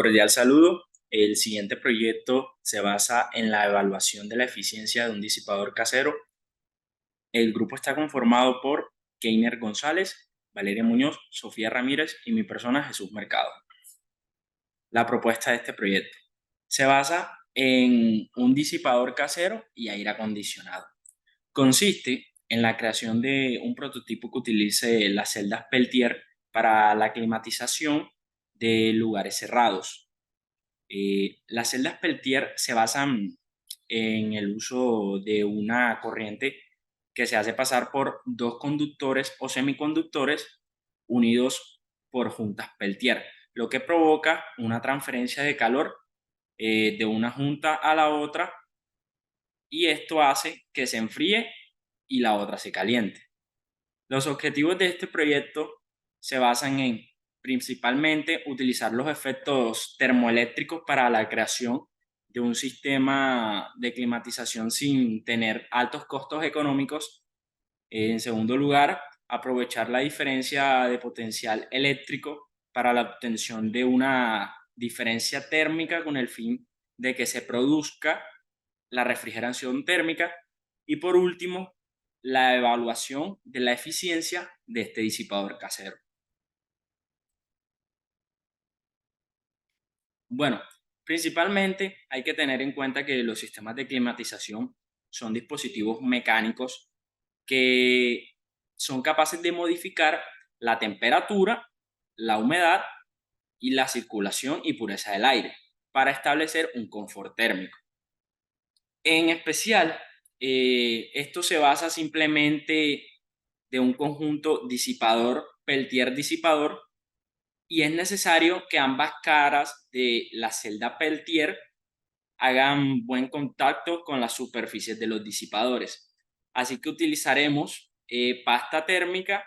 Cordial saludo. El siguiente proyecto se basa en la evaluación de la eficiencia de un disipador casero. El grupo está conformado por Keiner González, Valeria Muñoz, Sofía Ramírez y mi persona Jesús Mercado. La propuesta de este proyecto se basa en un disipador casero y aire acondicionado. Consiste en la creación de un prototipo que utilice las celdas Peltier para la climatización de lugares cerrados. Las celdas Peltier se basan en el uso de una corriente que se hace pasar por dos conductores o semiconductores unidos por juntas Peltier, lo que provoca una transferencia de calor de una junta a la otra, y esto hace que se enfríe y la otra se caliente. Los objetivos de este proyecto se basan en principalmente utilizar los efectos termoeléctricos para la creación de un sistema de climatización sin tener altos costos económicos. En segundo lugar, aprovechar la diferencia de potencial eléctrico para la obtención de una diferencia térmica con el fin de que se produzca la refrigeración térmica. Y por último, la evaluación de la eficiencia de este disipador casero. Bueno, principalmente hay que tener en cuenta que los sistemas de climatización son dispositivos mecánicos que son capaces de modificar la temperatura, la humedad y la circulación y pureza del aire para establecer un confort térmico. En especial, esto se basa simplemente de un conjunto disipador-Peltier-disipador, y es necesario que ambas caras de la celda Peltier hagan buen contacto con las superficies de los disipadores. Así que utilizaremos pasta térmica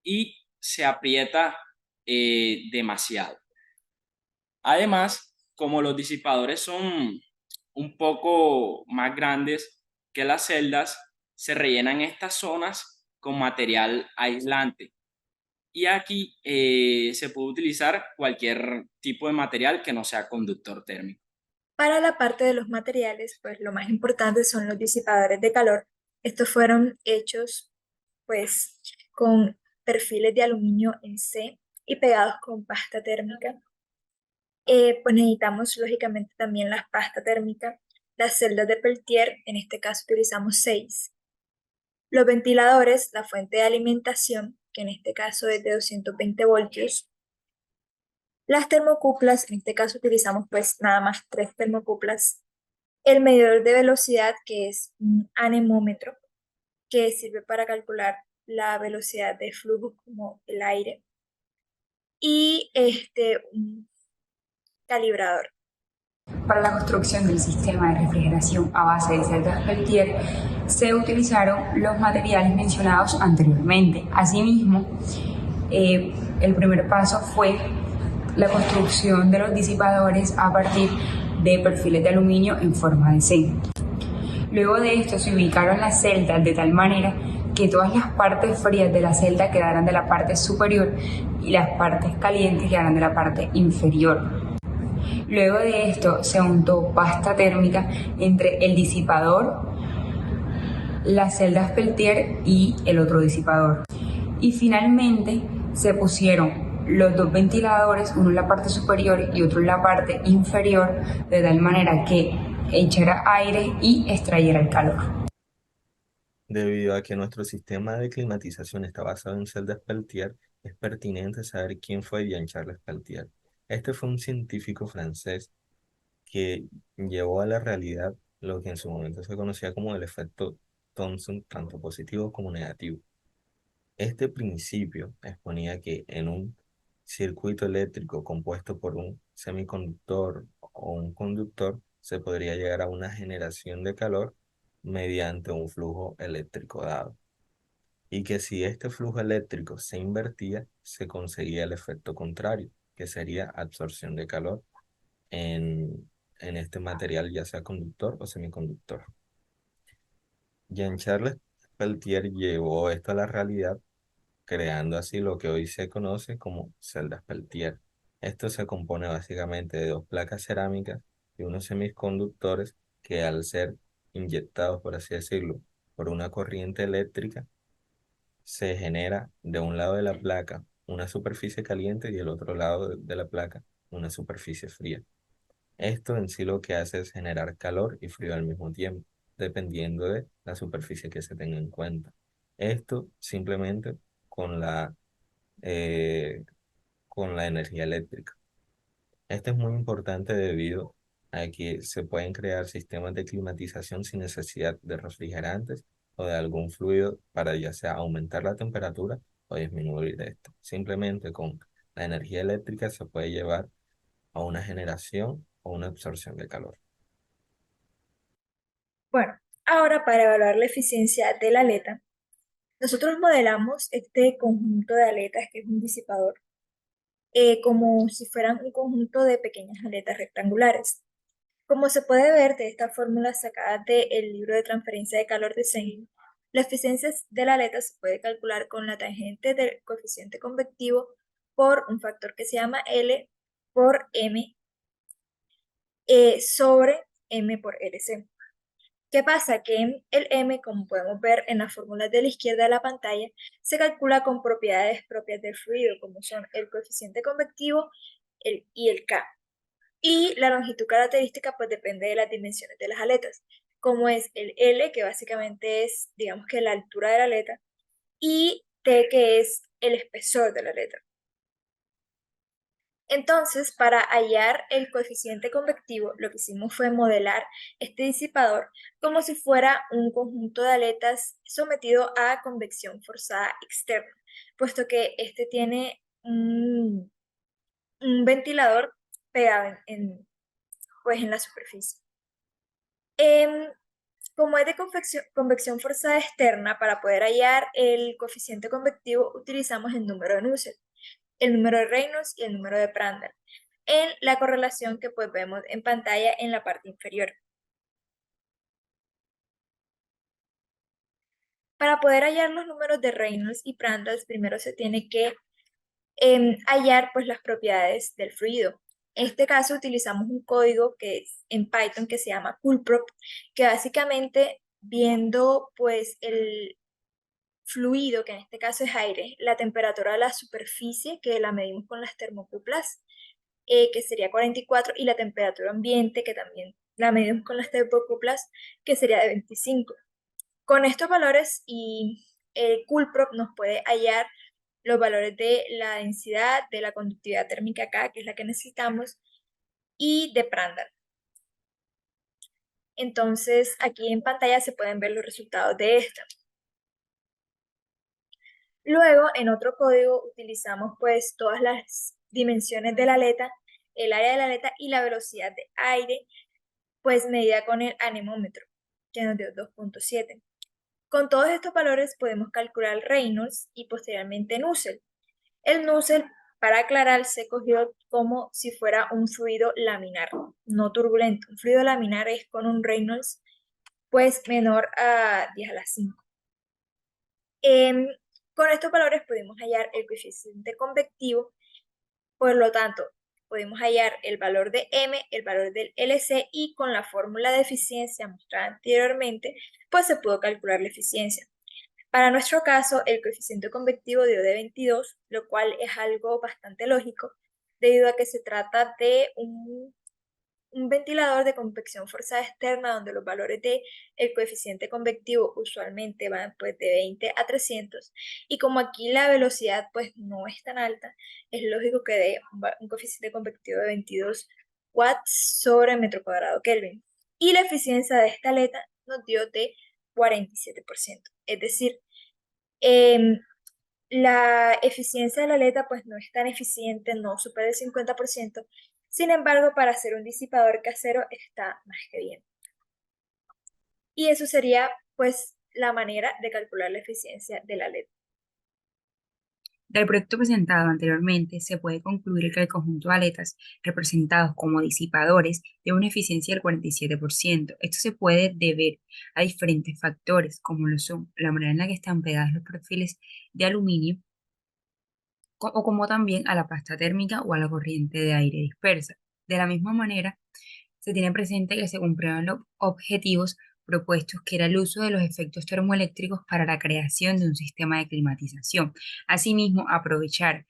y se aprieta demasiado. Además, como los disipadores son un poco más grandes que las celdas, se rellenan estas zonas con material aislante. Y aquí se puede utilizar cualquier tipo de material que no sea conductor térmico. Para la parte de los materiales, pues lo más importante son los disipadores de calor. Estos fueron hechos pues con perfiles de aluminio en C y pegados con pasta térmica. Pues necesitamos lógicamente también la pasta térmica, las celdas de Peltier, en este caso utilizamos 6. Los ventiladores, la fuente de alimentación, que en este caso es de 220 voltios. Las termocuplas, en este caso utilizamos pues nada más 3 termocuplas. El medidor de velocidad, que es un anemómetro, que sirve para calcular la velocidad de flujo como el aire. Y un calibrador. Para la construcción del sistema de refrigeración a base de celdas Peltier se utilizaron los materiales mencionados anteriormente. Asimismo, el primer paso fue la construcción de los disipadores a partir de perfiles de aluminio en forma de C. Luego de esto se ubicaron las celdas de tal manera que todas las partes frías de la celda quedaran de la parte superior y las partes calientes quedaran de la parte inferior. Luego de esto se untó pasta térmica entre el disipador, las celdas Peltier y el otro disipador. Y finalmente se pusieron los dos ventiladores, uno en la parte superior y otro en la parte inferior, de tal manera que echara aire y extrayera el calor. Debido a que nuestro sistema de climatización está basado en celdas Peltier, es pertinente saber quién fue Jean-Charles Peltier. Este fue un científico francés que llevó a la realidad lo que en su momento se conocía como el efecto Thomson, tanto positivo como negativo. Este principio exponía que en un circuito eléctrico compuesto por un semiconductor o un conductor se podría llegar a una generación de calor mediante un flujo eléctrico dado, y que si este flujo eléctrico se invertía, se conseguía el efecto contrario, que sería absorción de calor en este material, ya sea conductor o semiconductor. Jean-Charles Peltier llevó esto a la realidad, creando así lo que hoy se conoce como celdas Peltier. Esto se compone básicamente de dos placas cerámicas y unos semiconductores que al ser inyectados, por así decirlo, por una corriente eléctrica, se genera de un lado de la placa una superficie caliente y del otro lado de la placa una superficie fría. Esto en sí lo que hace es generar calor y frío al mismo tiempo, dependiendo de la superficie que se tenga en cuenta. Esto simplemente con eh, con la energía eléctrica. Esto es muy importante debido a que se pueden crear sistemas de climatización sin necesidad de refrigerantes o de algún fluido para ya sea aumentar la temperatura o disminuir esto. Simplemente con la energía eléctrica se puede llevar a una generación o una absorción de calor. Bueno, ahora para evaluar la eficiencia de la aleta, nosotros modelamos este conjunto de aletas, que es un disipador, como si fueran un conjunto de pequeñas aletas rectangulares. Como se puede ver de esta fórmula sacada del libro de transferencia de calor de Sein, la eficiencia de la aleta se puede calcular con la tangente del coeficiente convectivo por un factor que se llama L por M sobre M por LC. ¿Qué pasa? Que el M, como podemos ver en las fórmulas de la izquierda de la pantalla, se calcula con propiedades propias del fluido, como son el coeficiente convectivo y el K. Y la longitud característica pues depende de las dimensiones de las aletas, como es el L, que básicamente es, digamos que la altura de la aleta, y T, que es el espesor de la aleta. Entonces, para hallar el coeficiente convectivo, lo que hicimos fue modelar este disipador como si fuera un conjunto de aletas sometido a convección forzada externa, puesto que este tiene un ventilador pegado pues, en la superficie. Em, Como es de convección forzada externa, para poder hallar el coeficiente convectivo utilizamos el número de Nusselt, el número de Reynolds y el número de Prandtl, en la correlación que pues vemos en pantalla en la parte inferior. Para poder hallar los números de Reynolds y Prandtl, primero se tiene que hallar pues las propiedades del fluido. En este caso utilizamos un código que es en Python que se llama coolprop, que básicamente viendo pues el fluido, que en este caso es aire, la temperatura de la superficie, que la medimos con las termocuplas, que sería 44, y la temperatura ambiente, que también la medimos con las termocuplas, que sería de 25. Con estos valores y Coolprop nos puede hallar los valores de la densidad, de la conductividad térmica K, que es la que necesitamos, y de Prandtl. Entonces, aquí en pantalla se pueden ver los resultados de esto. Luego, en otro código, utilizamos pues todas las dimensiones de la aleta, el área de la aleta y la velocidad de aire, pues medida con el anemómetro, que nos dio 2.7. Con todos estos valores podemos calcular Reynolds y posteriormente Nusselt. El Nusselt, para aclarar, se cogió como si fuera un fluido laminar, no turbulento. Un fluido laminar es con un Reynolds pues menor a 10 a la 5. Con estos valores podemos hallar el coeficiente convectivo, por lo tanto, podemos hallar el valor de M, el valor del LC, y con la fórmula de eficiencia mostrada anteriormente, pues se pudo calcular la eficiencia. Para nuestro caso, el coeficiente convectivo dio de 22, lo cual es algo bastante lógico, debido a que se trata de un ventilador de convección forzada externa donde los valores de el coeficiente convectivo usualmente van pues de 20 a 300, y como aquí la velocidad pues no es tan alta, es lógico que dé un coeficiente convectivo de 22 watts sobre metro cuadrado Kelvin, y la eficiencia de esta aleta nos dio de 47%, es decir, em, la eficiencia de la aleta pues no es tan eficiente, no supera el 50%, sin embargo, para hacer un disipador casero está más que bien. Y eso sería pues la manera de calcular la eficiencia de la aleta. Del proyecto presentado anteriormente, se puede concluir que el conjunto de aletas representados como disipadores tiene una eficiencia del 47%. Esto se puede deber a diferentes factores, como lo son la manera en la que están pegados los perfiles de aluminio, o como también a la pasta térmica o a la corriente de aire dispersa. De la misma manera, se tiene presente que se cumplieron los objetivos propuestos, que era el uso de los efectos termoeléctricos para la creación de un sistema de climatización. Asimismo, aprovechar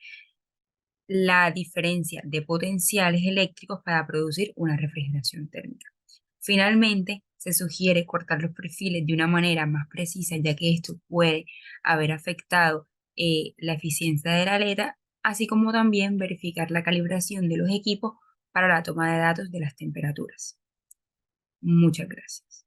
la diferencia de potenciales eléctricos para producir una refrigeración térmica. Finalmente, se sugiere cortar los perfiles de una manera más precisa, ya que esto puede haber afectado la eficiencia de la aleta, así como también verificar la calibración de los equipos para la toma de datos de las temperaturas. Muchas gracias.